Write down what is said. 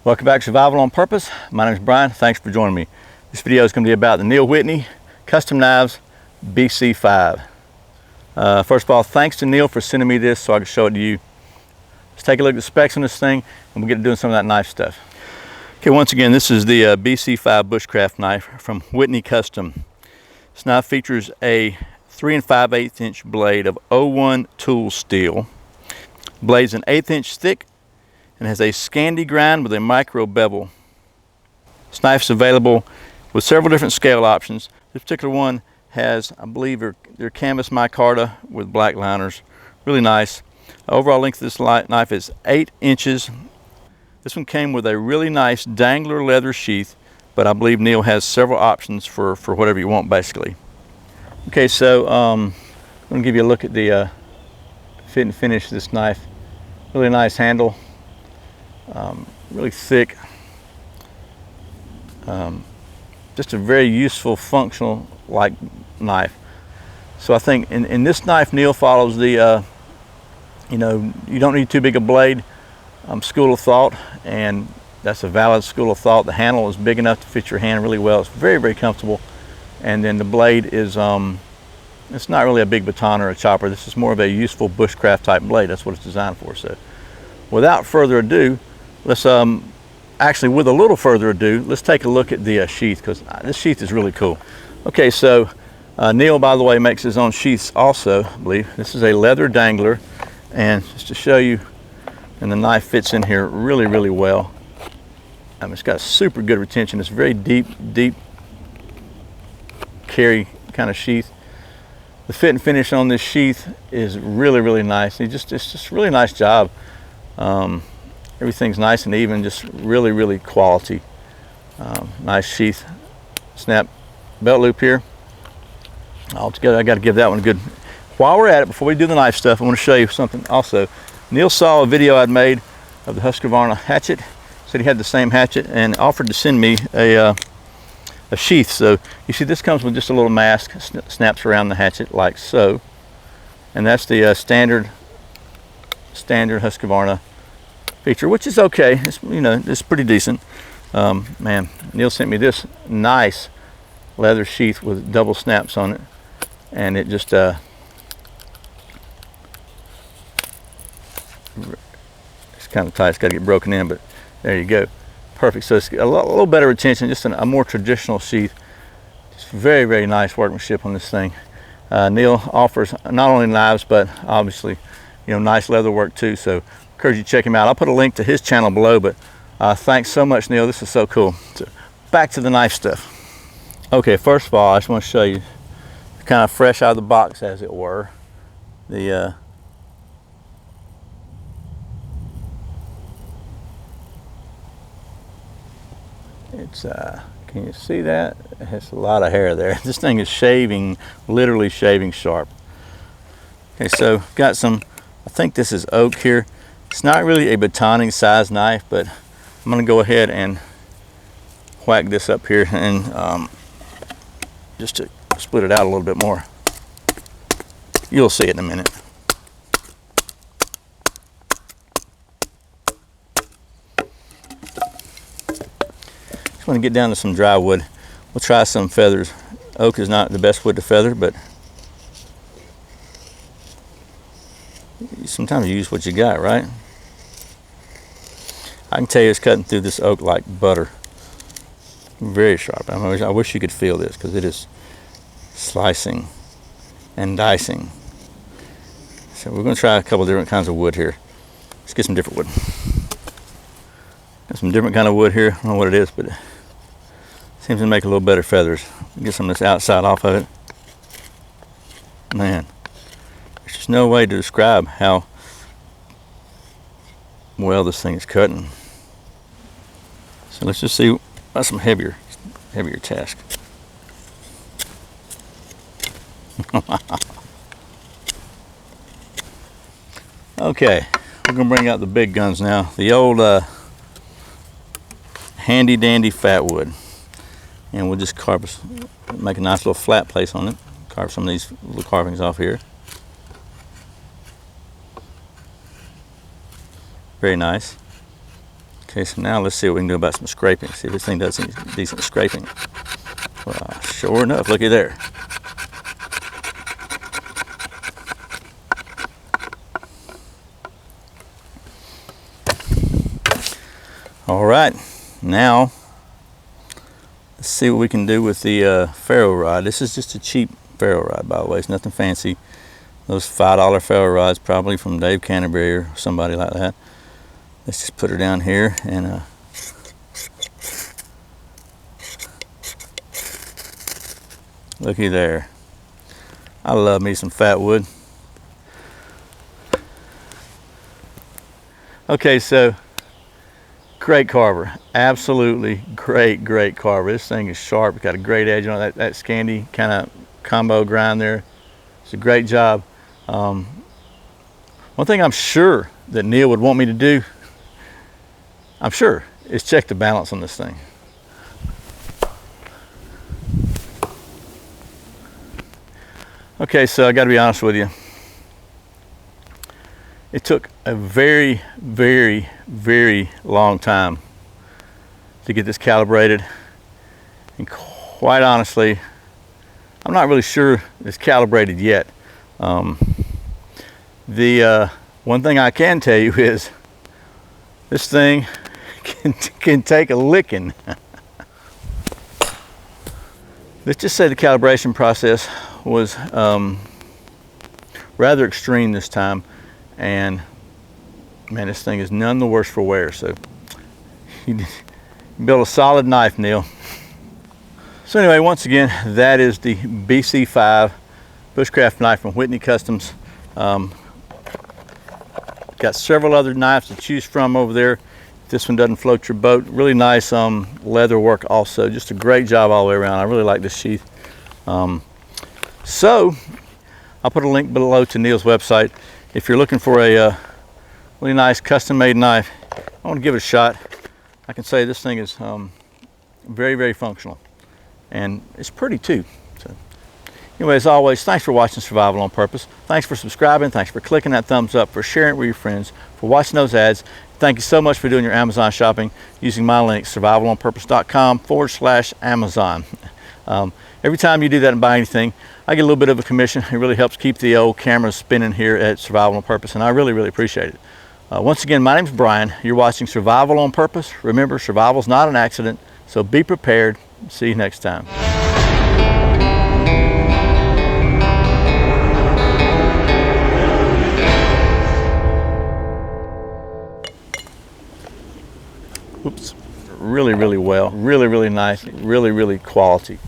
Welcome back to Survival on Purpose. My name is Brian. Thanks for joining me. This video is going to be about the Neil Whitney Custom Knives BC-5. First of all, thanks to Neil for sending me this so I can show it to you. Let's take a look at the specs on this thing and we'll get to doing some of that knife stuff. Okay, once again, this is the BC-5 Bushcraft knife from Whitney Custom. This knife features a 3 5/8 inch blade of 01 tool steel. Blade's an 1/8 inch thick and has a Scandi grind with a micro bevel. This knife's available with several different scale options. This particular one has, I believe, their canvas micarta with black liners. Really nice. Overall length of this knife is 8 inches. This one came with a really nice dangler leather sheath, but I believe Neil has several options for whatever you want, basically. Okay, so I'm going to give you a look at the fit and finish of this knife. Really nice handle. Really thick, just a very useful, functional like knife. So I think in this knife, Neil follows the you don't need too big a blade school of thought, and that's a valid school of thought. The handle is big enough to fit your hand really well. It's very, very comfortable, and then the blade is it's not really a big baton or a chopper. This is more of a useful bushcraft type blade. That's what it's designed for. So without further ado, let's actually, with a little further ado, let's take a look at the sheath, because this sheath is really cool. Okay, so Neil, by the way, makes his own sheaths also, I believe. This is a leather dangler, and just to show you, and the knife fits in here really, really well. It's got super good retention. It's very deep carry kind of sheath. The fit and finish on this sheath is really, really nice. It's just a really nice job. Everything's nice and even, just really, really quality. Nice sheath snap belt loop here. Altogether, I got to give that one a good. While we're at it, before we do the knife stuff, I want to show you something also. Neil saw a video I'd made of the Husqvarna hatchet. Said he had the same hatchet and offered to send me a sheath. So you see, this comes with just a little mask, snaps around the hatchet like so, and that's the standard Husqvarna feature, which is okay. It's, it's pretty decent. Man, Neil sent me this nice leather sheath with double snaps on it, and it just it's kind of tight. It's got to get broken in, but there you go. Perfect. So it's a little better retention, just a more traditional sheath. Just very, very nice workmanship on this thing. Neil offers not only knives, but obviously, nice leather work too. So encourage you to check him out. I'll put a link to his channel below, but thanks so much, Neil. This is so cool. So back to the knife stuff. Okay, first of all, I just want to show you, kind of fresh out of the box, as it were, the can you see that? It has a lot of hair there. This thing is shaving, literally shaving sharp. Okay, so got some, I think this is oak here. It's not really a batoning size knife, but I'm going to go ahead and whack this up here and just to split it out a little bit more. You'll see it in a minute. Just want to get down to some dry wood. We'll try some feathers. Oak is not the best wood to feather, but sometimes you use what you got, right? I can tell you it's cutting through this oak like butter. Very sharp. I wish you could feel this, because it is slicing and dicing. So we're going to try a couple different kinds of wood here. Let's get some different wood. Got some different kind of wood here. I don't know what it is, but it seems to make a little better feathers. Get some of this outside off of it. Man, there's just no way to describe how well this thing is cutting. So let's just see about some heavier task. Okay, we're gonna bring out the big guns now. The old handy dandy fat wood, and we'll just make a nice little flat place on it. Carve some of these little carvings off here. Very nice. Okay, so now let's see what we can do about some scraping. See if this thing does any decent scraping. Well, sure enough, looky there. All right, now let's see what we can do with the ferro rod. This is just a cheap ferro rod, by the way. It's nothing fancy. Those $5 ferro rods, probably from Dave Canterbury or somebody like that. Let's just put her down here and looky there. I love me some fat wood. Okay, so great carver, absolutely great carver. This thing is sharp. It's got a great edge on it. That Scandi kind of combo grind there. It's a great job. One thing I'm sure that Neil would want me to do, I'm sure, is check the balance on this thing. Okay, so I got to be honest with you. It took a very long time to get this calibrated, and quite honestly, I'm not really sure it's calibrated yet. The one thing I can tell you is this thing can take a licking. Let's just say the calibration process was rather extreme this time, and man, this thing is none the worse for wear. So you built a solid knife, Neil. So anyway, once again, that is the BC-5 Bushcraft knife from Whitney Customs. Got several other knives to choose from over there. If this one doesn't float your boat. Really nice leather work also. Just a great job all the way around. I really like this sheath. So I'll put a link below to Neil's website. If you're looking for a really nice custom-made knife, I want to give it a shot. I can say this thing is very functional, and it's pretty too. So anyway, as always, thanks for watching Survival on Purpose. Thanks for subscribing. Thanks for clicking that thumbs up, for sharing it with your friends, for watching those ads. Thank you so much for doing your Amazon shopping using my link, survivalonpurpose.com/Amazon. Every time you do that and buy anything, I get a little bit of a commission. It really helps keep the old camera spinning here at Survival on Purpose, and I really appreciate it. Once again, my name's Brian. You're watching Survival on Purpose. Remember, survival's not an accident, so be prepared. See you next time. Oops. Really well. Really nice. Really quality.